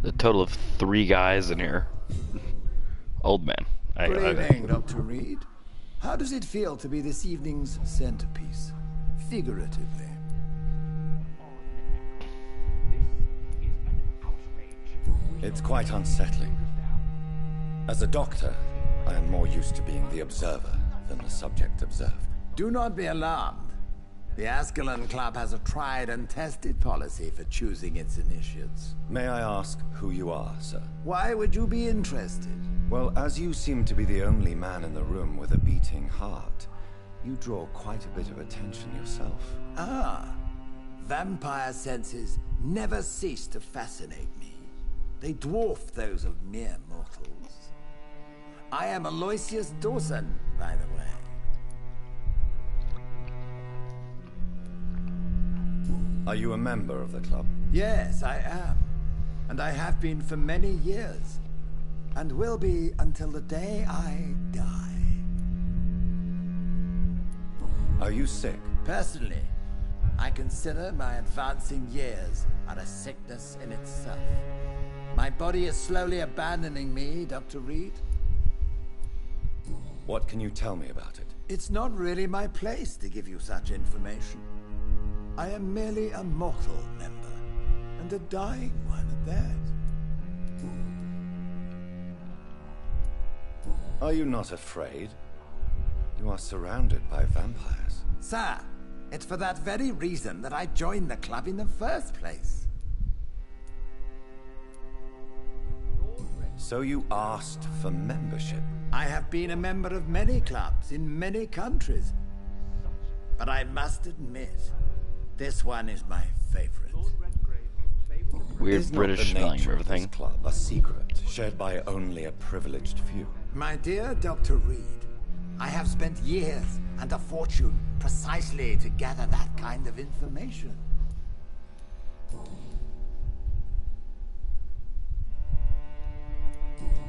a total of 3 guys in here. Old man. Good evening, Dr. Reid. How does it feel to be this evening's centerpiece, figuratively? It's quite unsettling. As a doctor, I am more used to being the observer than the subject observed. Do not be alarmed. The Ascalon Club has a tried and tested policy for choosing its initiates. May I ask who you are, sir? Why would you be interested? Well, as you seem to be the only man in the room with a beating heart, you draw quite a bit of attention yourself. Ah, vampire senses never cease to fascinate me. They dwarf those of mere mortals. I am Aloysius Dawson, by the way. Are you a member of the club? Yes, I am. And I have been for many years. And will be until the day I die. Are you sick? Personally, I consider my advancing years are a sickness in itself. My body is slowly abandoning me, Dr. Reid. What can you tell me about it? It's not really my place to give you such information. I am merely a mortal member, and a dying one at that. Are you not afraid? You are surrounded by vampires. Sir, it's for that very reason that I joined the club in the first place. So you asked for membership? I have been a member of many clubs in many countries. But I must admit, this one is my favorite. Weird Is not British the spelling nature for of this everything. club a secret shared by only a privileged few? My dear Dr. Reid, I have spent years and a fortune precisely to gather that kind of information.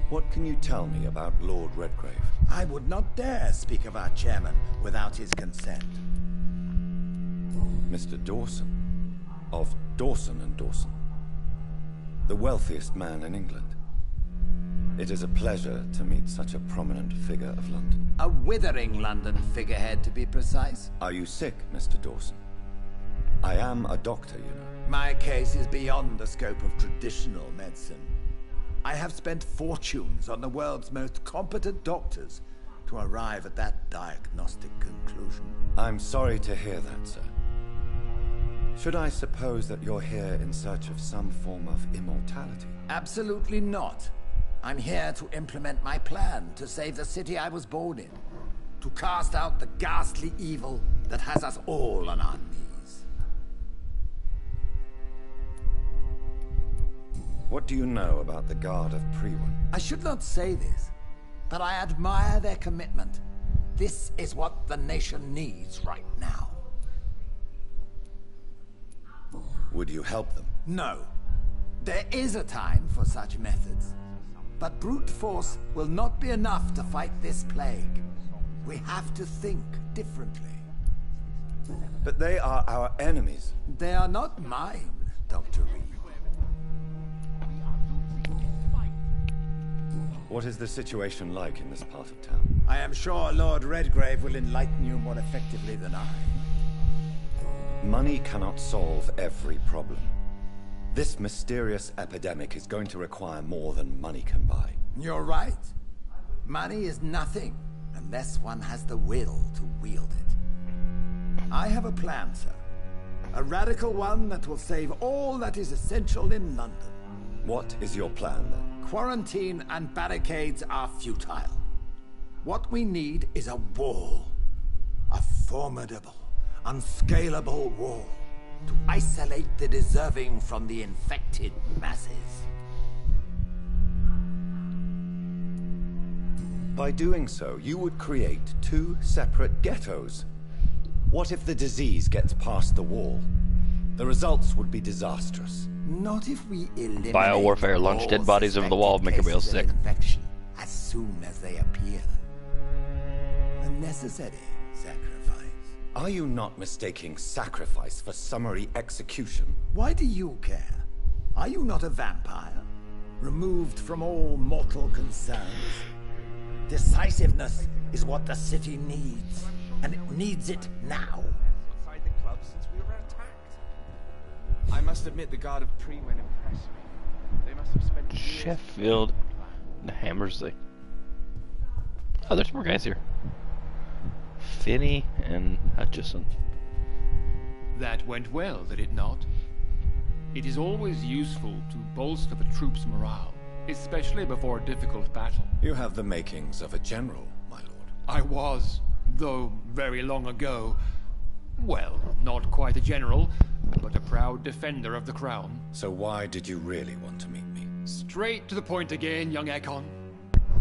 What can you tell me about Lord Redgrave? I would not dare speak of our chairman without his consent. Mr. Dawson, of Dawson and Dawson, the wealthiest man in England. It is a pleasure to meet such a prominent figure of London. A withering London figurehead, to be precise. Are you sick, Mr. Dawson? I am a doctor, you know. My case is beyond the scope of traditional medicine. I have spent fortunes on the world's most competent doctors to arrive at that diagnostic conclusion. I'm sorry to hear that, sir. Should I suppose that you're here in search of some form of immortality? Absolutely not. I'm here to implement my plan to save the city I was born in. To cast out the ghastly evil that has us all on our knees. What do you know about the Guard of Prewin? I should not say this, but I admire their commitment. This is what the nation needs right now. Would you help them? No. There is a time for such methods. But brute force will not be enough to fight this plague. We have to think differently. But they are our enemies. They are not mine, Dr. Reid. What is the situation like in this part of town? I am sure Lord Redgrave will enlighten you more effectively than I. Money cannot solve every problem. This mysterious epidemic is going to require more than money can buy. You're right. Money is nothing unless one has the will to wield it. I have a plan, sir. A radical one that will save all that is essential in London. What is your plan, then? Quarantine and barricades are futile. What we need is a wall. A formidable, unscalable wall. To isolate the deserving from the infected masses. By doing so, you would create 2 separate ghettos. What if the disease gets past the wall? The results would be disastrous. Not if we eliminate Biowarfare, launch all dead bodies over the wall, make suspected everybody else cases of sick. infection as soon as they appear. A necessary sacrifice. Are you not mistaking sacrifice for summary execution? Why do you care? Are you not a vampire? removed from all mortal concerns. Decisiveness is what the city needs, and it needs it now. Outside the club since we were attacked. I must admit the guard of Prewin impressed me. They must have spent years... Sheffield and Hammersley. Oh, there's more guys here. Finney and Hutchison. That went well, did it not? It is always useful to bolster the troops' morale, especially before a difficult battle. You have the makings of a general, my lord. I was, though very long ago. Well, not quite a general, but a proud defender of the crown. So why did you really want to meet me? Straight to the point again, young Ekon.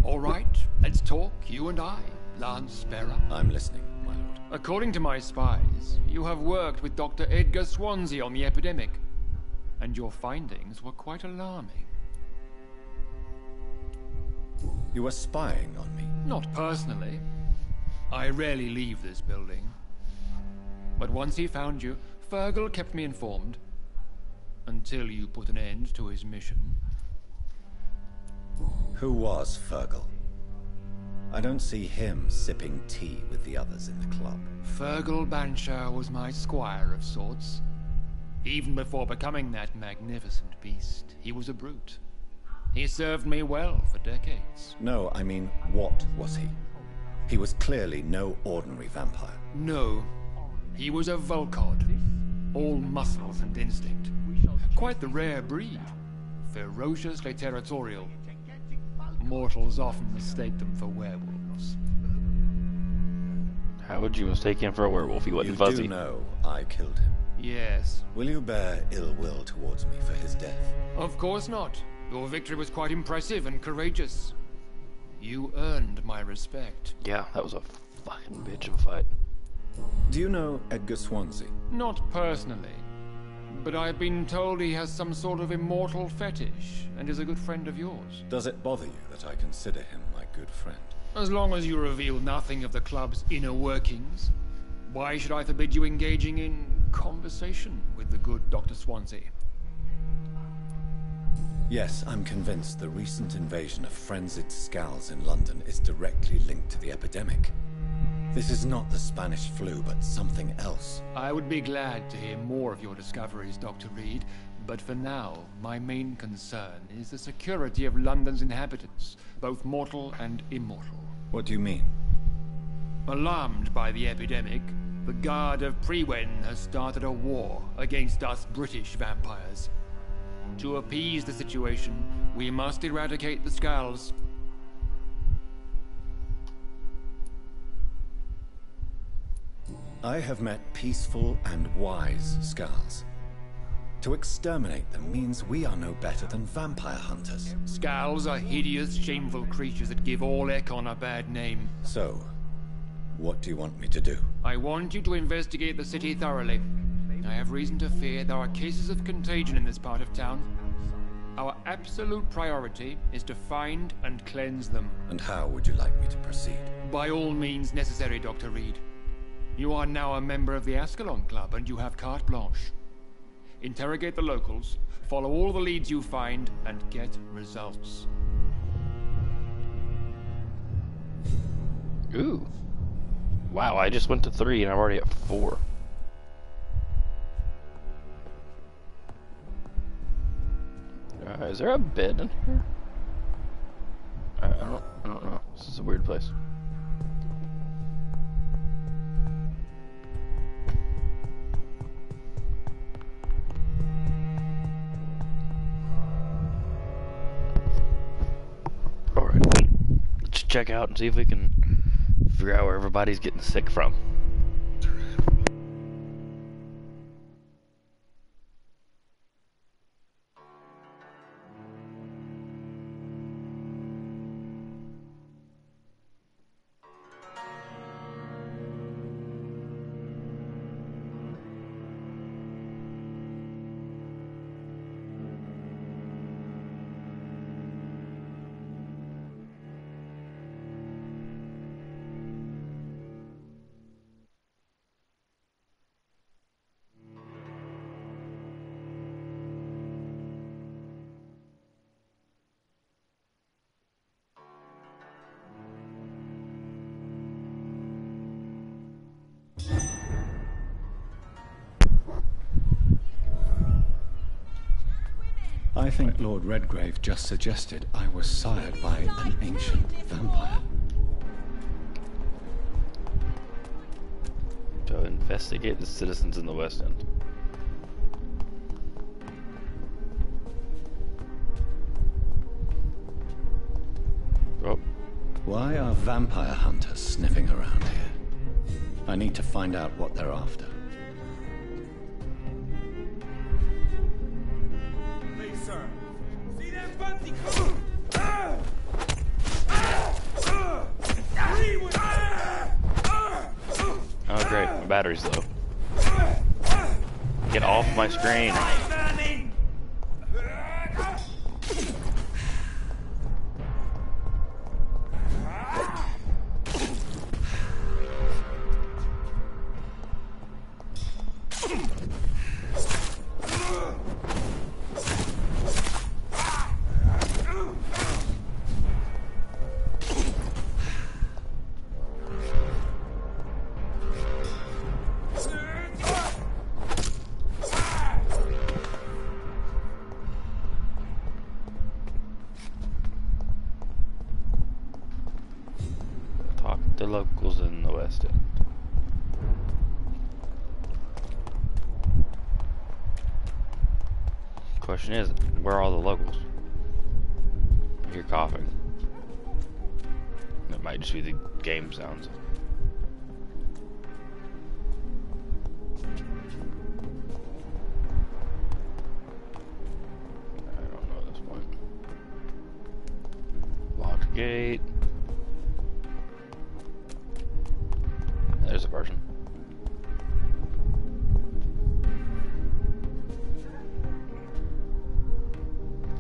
All right, let's talk, you and I, Lance Sparrow. I'm listening, my lord. According to my spies, you have worked with Dr. Edgar Swansea on the epidemic, and your findings were quite alarming. You were spying on me? Not personally. I rarely leave this building. But once he found you, Fergal kept me informed. Until you put an end to his mission. Who was Fergal? I don't see him sipping tea with the others in the club. Fergal Banshire was my squire of sorts. Even before becoming that magnificent beast, he was a brute. He served me well for decades. No, I mean, what was he? He was clearly no ordinary vampire. No, he was a Volcod. All muscles and instinct. Quite the rare breed. Ferociously territorial. Mortals often mistake them for werewolves. How would you mistake him for a werewolf? He wasn't fuzzy. You do know I killed him. Yes. Will you bear ill will towards me for his death? Of course not. Your victory was quite impressive and courageous. You earned my respect. Yeah, that was a fucking bitch of a fight. Do you know Edgar Swansea? Not personally. But I've been told he has some sort of immortal fetish, and is a good friend of yours. Does it bother you that I consider him my good friend? As long as you reveal nothing of the club's inner workings, why should I forbid you engaging in conversation with the good Dr. Swansea? Yes, I'm convinced the recent invasion of frenzied Scals in London is directly linked to the epidemic. This is not the Spanish flu, but something else. I would be glad to hear more of your discoveries, Dr. Reid, but for now, my main concern is the security of London's inhabitants, both mortal and immortal. What do you mean? Alarmed by the epidemic, the Guard of Prewin has started a war against us British vampires. To appease the situation, we must eradicate the Scals. I have met peaceful and wise Scals. To exterminate them means we are no better than vampire hunters. Scals are hideous, shameful creatures that give all Ekon a bad name. So, what do you want me to do? I want you to investigate the city thoroughly. I have reason to fear there are cases of contagion in this part of town. Our absolute priority is to find and cleanse them. And how would you like me to proceed? By all means necessary, Dr. Reid. You are now a member of the Ascalon Club, and you have carte blanche. Interrogate the locals, follow all the leads you find, and get results. Ooh. Wow, I just went to 3 and I'm already at 4. Is there a bed in here? I don't know. This is a weird place. Alright, let's check out and see if we can figure out where everybody's getting sick from. I think Lord Redgrave just suggested I was sired by an ancient vampire. To investigate the citizens in the West End. Oh. Why are vampire hunters sniffing around here? I need to find out what they're after. Please, sir. See that fancy coming? Oh great, my battery's low. Get off my screen. The locals in the West End. Question is, where are all the locals? I hear coughing. That might just be the game sounds. I don't know at this point. Locked gate. There's a person.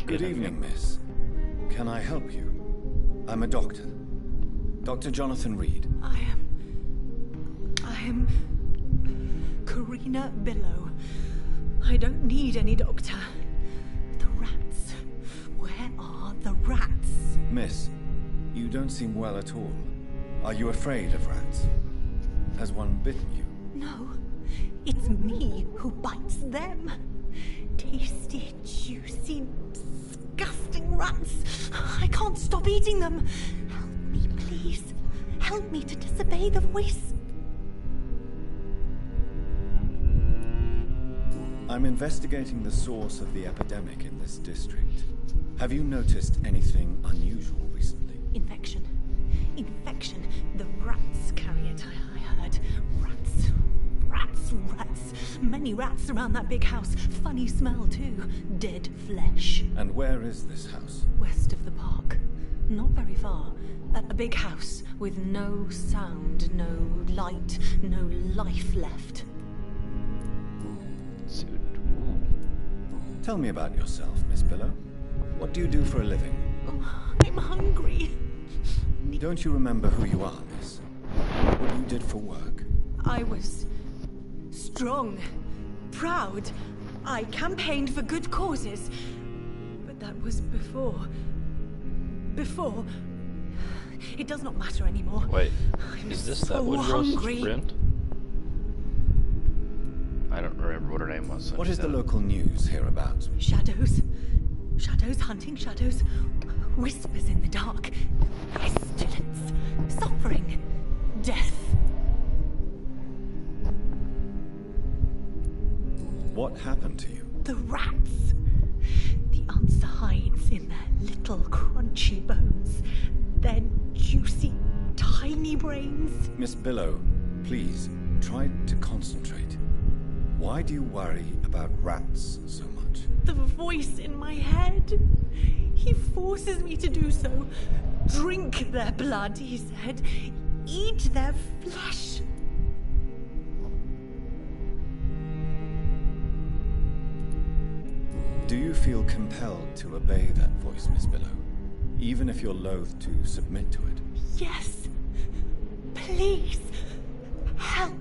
Good evening, miss. Can I help you? I'm a doctor. Dr. Jonathan Reid. I am Karina Billow. I don't need any doctor. The rats. Where are the rats? Miss, you don't seem well at all. Are you afraid of rats? Has one bitten you? No, it's me who bites them. Tasty, juicy, disgusting rats. I can't stop eating them. Help me, please. Help me to disobey the voice. I'm investigating the source of the epidemic in this district. Have you noticed anything unusual recently? Infection. Infection. The rats carry it, I heard. Rats. Rats. Rats. Many rats around that big house. Funny smell, too. Dead flesh. And where is this house? West of the park. Not very far. A big house with no sound, no light, no life left. Tell me about yourself, Miss Billow. What do you do for a living? Oh, I'm hungry. Don't you remember who you are, miss? What you did for work? I was strong, proud. I campaigned for good causes. But that was before. It does not matter anymore. Wait, I'm is this so that Woodrow's hungry. friend? I don't remember what her name was. What is the local news hereabouts? Shadows. Shadows hunting shadows. Whispers in the dark. Pestilence. Suffering. Death. What happened to you? The rats. The answer hides in their little crunchy bones. Their juicy, tiny brains. Miss Billow, please, try to concentrate. Why do you worry about rats so much? The voice in my head. He forces me to do so. Drink their blood, he said. Eat their flesh. Do you feel compelled to obey that voice, Miss Billow? Even if you're loath to submit to it? Yes. Please. Help.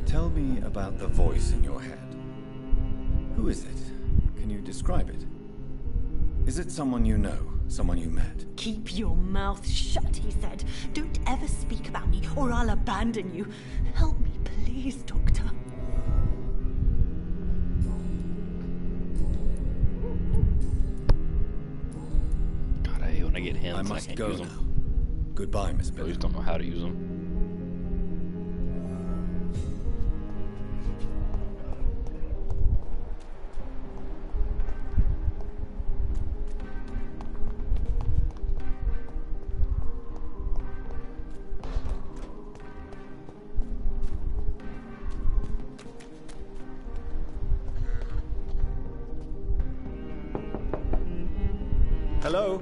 Tell me about the voice in your head. Who is it? Can you describe it? Is it someone you know? Someone you met? Keep your mouth shut, he said. Don't ever speak about me, or I'll abandon you. Help me, please, Doctor. God, I hate when I get hints. I must can't go use now. them. Goodbye, Miss I Bennett. just don't know how to use them. Hello?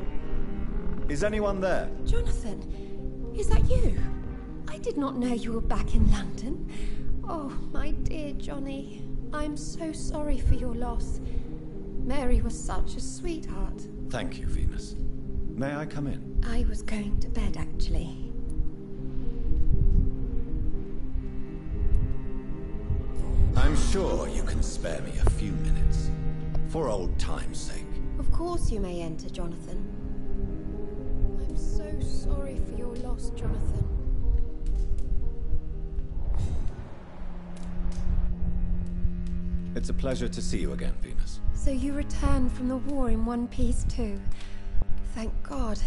Is anyone there? Jonathan, is that you? I did not know you were back in London. Oh, my dear Johnny, I'm so sorry for your loss. Mary was such a sweetheart. Thank you, Venus. May I come in? I was going to bed, actually. I'm sure you can spare me a few minutes. For old time's sake. Of course you may enter, Jonathan. I'm so sorry for your loss, Jonathan. It's a pleasure to see you again, Venus. So you returned from the war in one piece too. Thank God.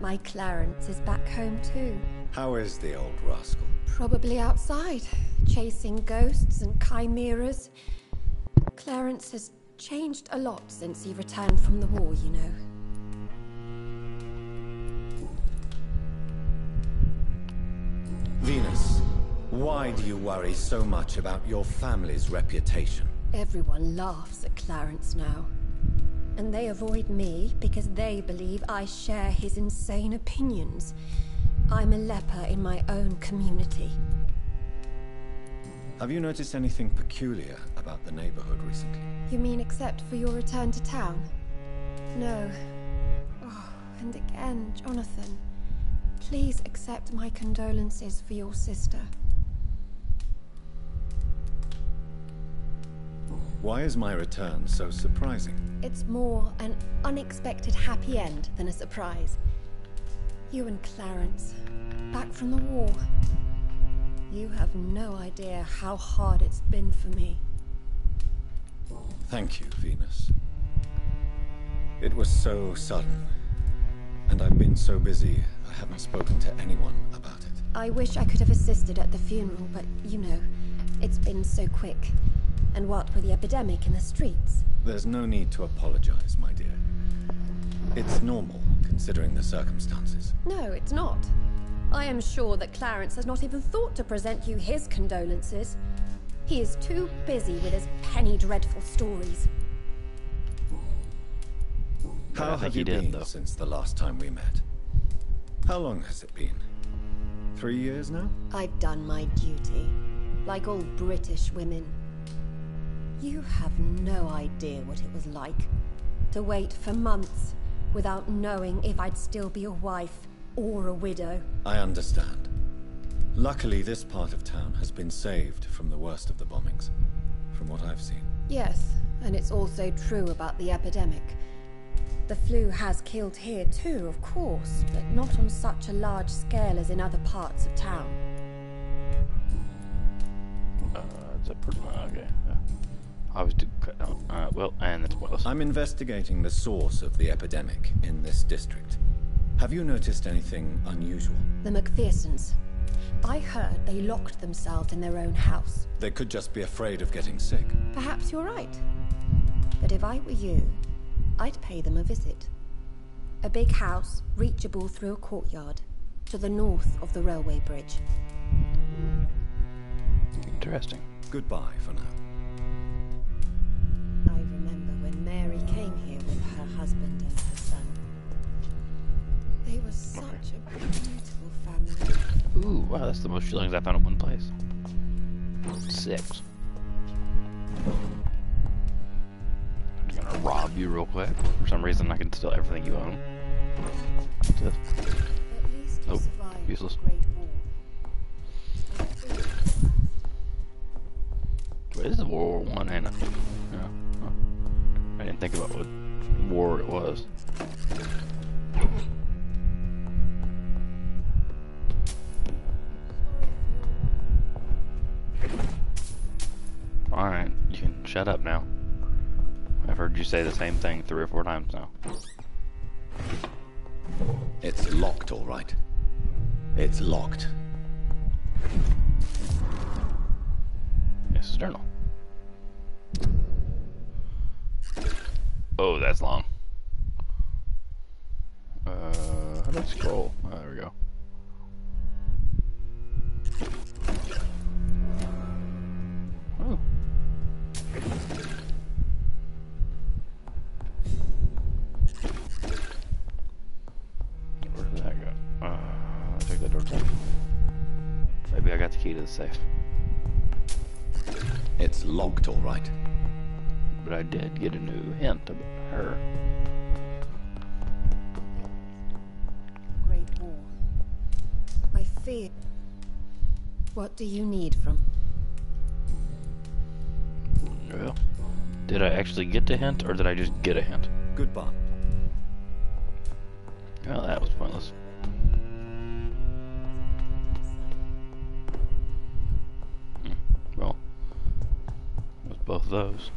My Clarence is back home too. How is the old rascal? Probably outside, chasing ghosts and chimeras. Clarence has changed a lot since he returned from the war, you know. Venus, why do you worry so much about your family's reputation? Everyone laughs at Clarence now. And they avoid me because they believe I share his insane opinions. I'm a leper in my own community. Have you noticed anything peculiar about the neighborhood recently? You mean except for your return to town? No. Oh, and again, Jonathan. Please accept my condolences for your sister. Why is my return so surprising? It's more an unexpected happy end than a surprise. You and Clarence, back from the war. You have no idea how hard it's been for me. Thank you, Venus. It was so sudden, and I've been so busy, I haven't spoken to anyone about it. I wish I could have assisted at the funeral, but you know, it's been so quick. And what with the epidemic in the streets? There's no need to apologize, my dear. It's normal, considering the circumstances. No, it's not. I am sure that Clarence has not even thought to present you his condolences. He is too busy with his penny dreadful stories. How have you been since the last time we met? How long has it been? 3 years now? I've done my duty, like all British women. You have no idea what it was like to wait for months without knowing if I'd still be a wife or a widow. I understand. Luckily, this part of town has been saved from the worst of the bombings, from what I've seen. Yes, and it's also true about the epidemic. The flu has killed here too, of course, but not on such a large scale as in other parts of town. Okay. Yeah. I was to cut down. Well, and that's what else. I'm investigating the source of the epidemic in this district. Have you noticed anything unusual? The McPhersons. I heard they locked themselves in their own house. They could just be afraid of getting sick. Perhaps you're right. But if I were you, I'd pay them a visit. A big house, reachable through a courtyard, to the north of the railway bridge. Interesting. Goodbye for now. I remember when Mary came here with her husband and her son. They were such a beautiful family. Ooh, wow, that's the most shillings I found in one place. 6. I'm gonna rob you real quick. For some reason, I can steal everything you own. What's this? At least you Nope, survived useless. the Great War. Wait, this is World War I, ain't it? Yeah. Huh. I didn't think about what war it was. shut up now. I've heard you say the same thing 3 or 4 times now. It's locked, all right. It's locked. Yes, journal. Oh, that's long. How do I scroll? Oh, there we go. Oh. Where did that go? I took that door too. Maybe I got the key to the safe. It's locked, all right. But I did get a new hint about her. Great War. I fear. What do you need from? Well, did I actually get the hint, or did I just get a hint? Goodbye. Well, that was pointless. Well, it was both of those.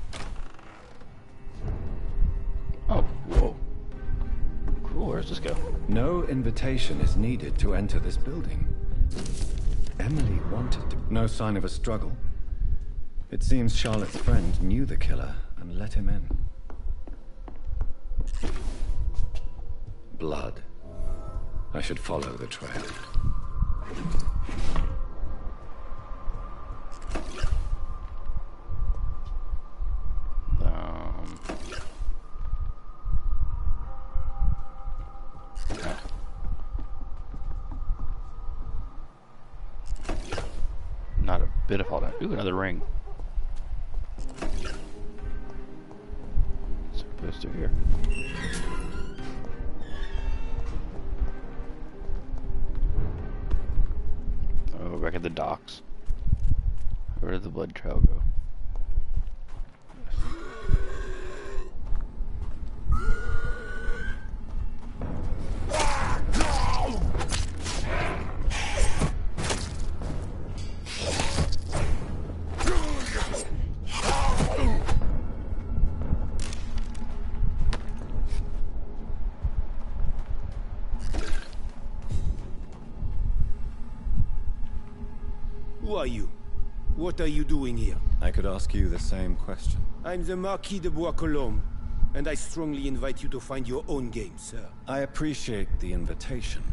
Oh, whoa. Cool, where's this go? No invitation is needed to enter this building. Emily wanted to. No sign of a struggle. It seems Charlotte's friend knew the killer and let him in. Blood. I should follow the trail. Not a bit of hold on. Ooh, another ring. What's supposed to here? Oh, back at the docks. Where did the blood trail go? Who are you? What are you doing here? I could ask you the same question. I'm the Marquis de Bois-Colombes, and I strongly invite you to find your own game, sir. I appreciate the invitation,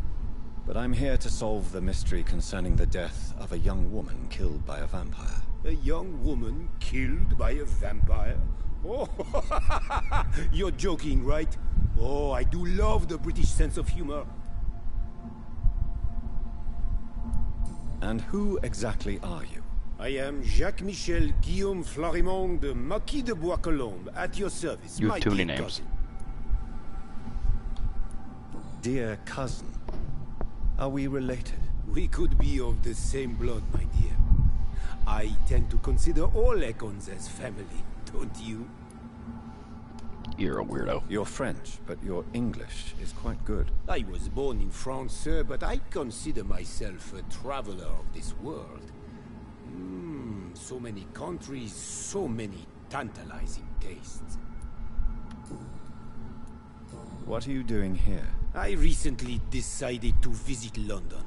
but I'm here to solve the mystery concerning the death of a young woman killed by a vampire. A young woman killed by a vampire? Oh, you're joking, right? Oh, I do love the British sense of humor. And who exactly are you? I am Jacques-Michel Guillaume Florimond de Marquis de Bois-Colombes, at your service. You have my too many dear names. cousin. Dear cousin, are we related? We could be of the same blood, my dear. I tend to consider all Econs as family, don't you? You're a weirdo. You're French, but your English is quite good. I was born in France, sir, but I consider myself a traveler of this world. So many countries, so many tantalizing tastes. What are you doing here? I recently decided to visit London.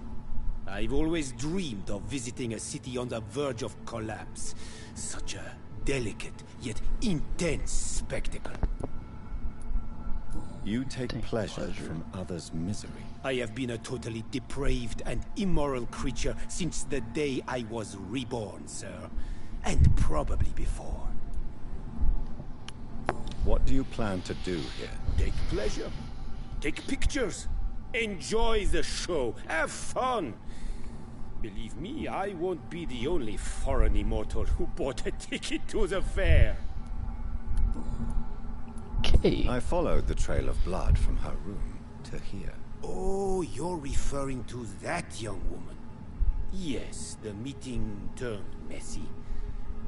I've always dreamed of visiting a city on the verge of collapse. Such a delicate, yet intense spectacle. You take pleasure from others' misery. I have been a totally depraved and immoral creature since the day I was reborn, sir. And probably before. What do you plan to do here? Take pleasure. Take pictures. Enjoy the show. Have fun. Believe me, I won't be the only foreign immortal who bought a ticket to the fair. Okay. I followed the trail of blood from her room to here. Oh, you're referring to that young woman. Yes, the meeting turned messy.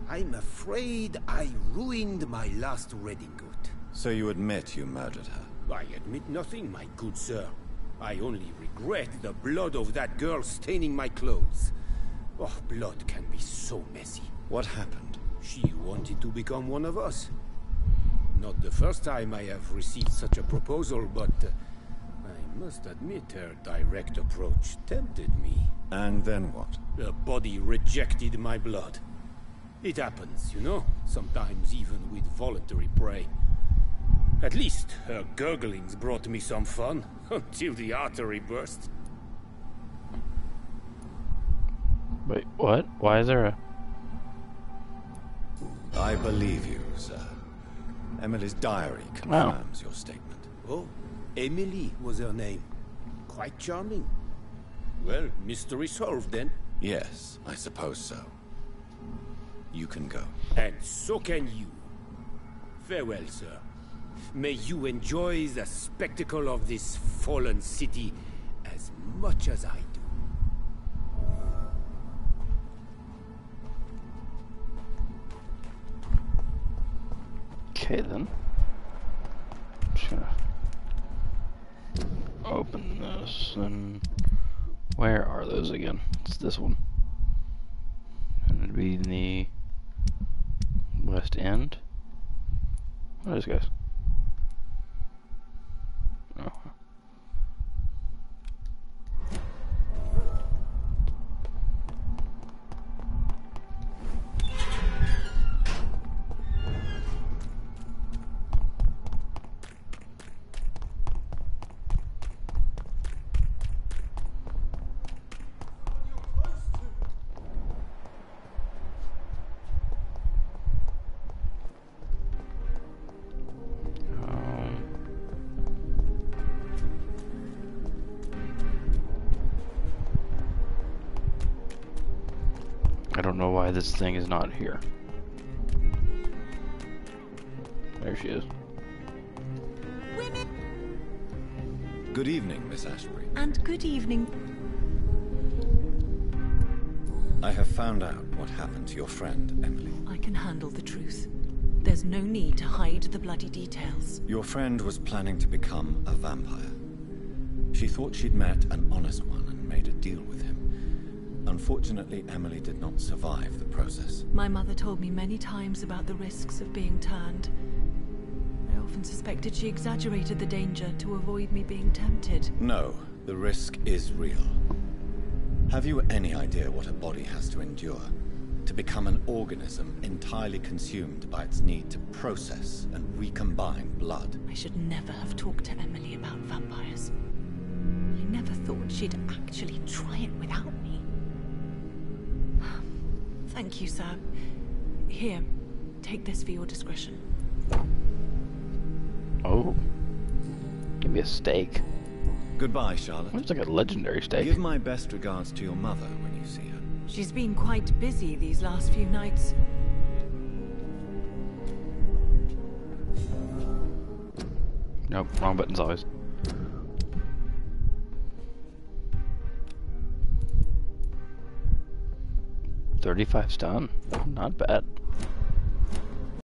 I'm afraid I ruined my last redingote. So you admit you murdered her? I admit nothing, my good sir. I only regret the blood of that girl staining my clothes. Oh, blood can be so messy. What happened? She wanted to become one of us. Not the first time I have received such a proposal, but I must admit her direct approach tempted me. And then what? Her body rejected my blood. It happens, you know, sometimes even with voluntary prey. At least her gurglings brought me some fun, until the artery burst. Wait, what? Why is there a... I believe you, sir. Emily's diary confirms your statement. Oh, Emily was her name. Quite charming. Well, mystery solved then. Yes, I suppose so. You can go. And so can you. Farewell, sir. May you enjoy the spectacle of this fallen city as much as I do. Okay then. Just gonna open this and where are those again? It's this one. And it'd be in the West End. What is this, guys? Oh. I don't know why this thing is not here. There she is. Good evening, Miss Ashbury. And good evening. I have found out what happened to your friend, Emily. I can handle the truth. There's no need to hide the bloody details. Your friend was planning to become a vampire. She thought she'd met an honest one and made a deal with him. Unfortunately, Emily did not survive the process. My mother told me many times about the risks of being turned. I often suspected she exaggerated the danger to avoid me being tempted. No, the risk is real. Have you any idea what a body has to endure? To become an organism entirely consumed by its need to process and recombine blood. I should never have talked to Emily about vampires. I never thought she'd actually try it without me. Thank you, sir. Here, take this for your discretion. Oh. Give me a steak. Goodbye, Charlotte. Looks like a legendary steak. Give my best regards to your mother when you see her. She's been quite busy these last few nights. Nope, wrong buttons always. $35 stun. Not bad.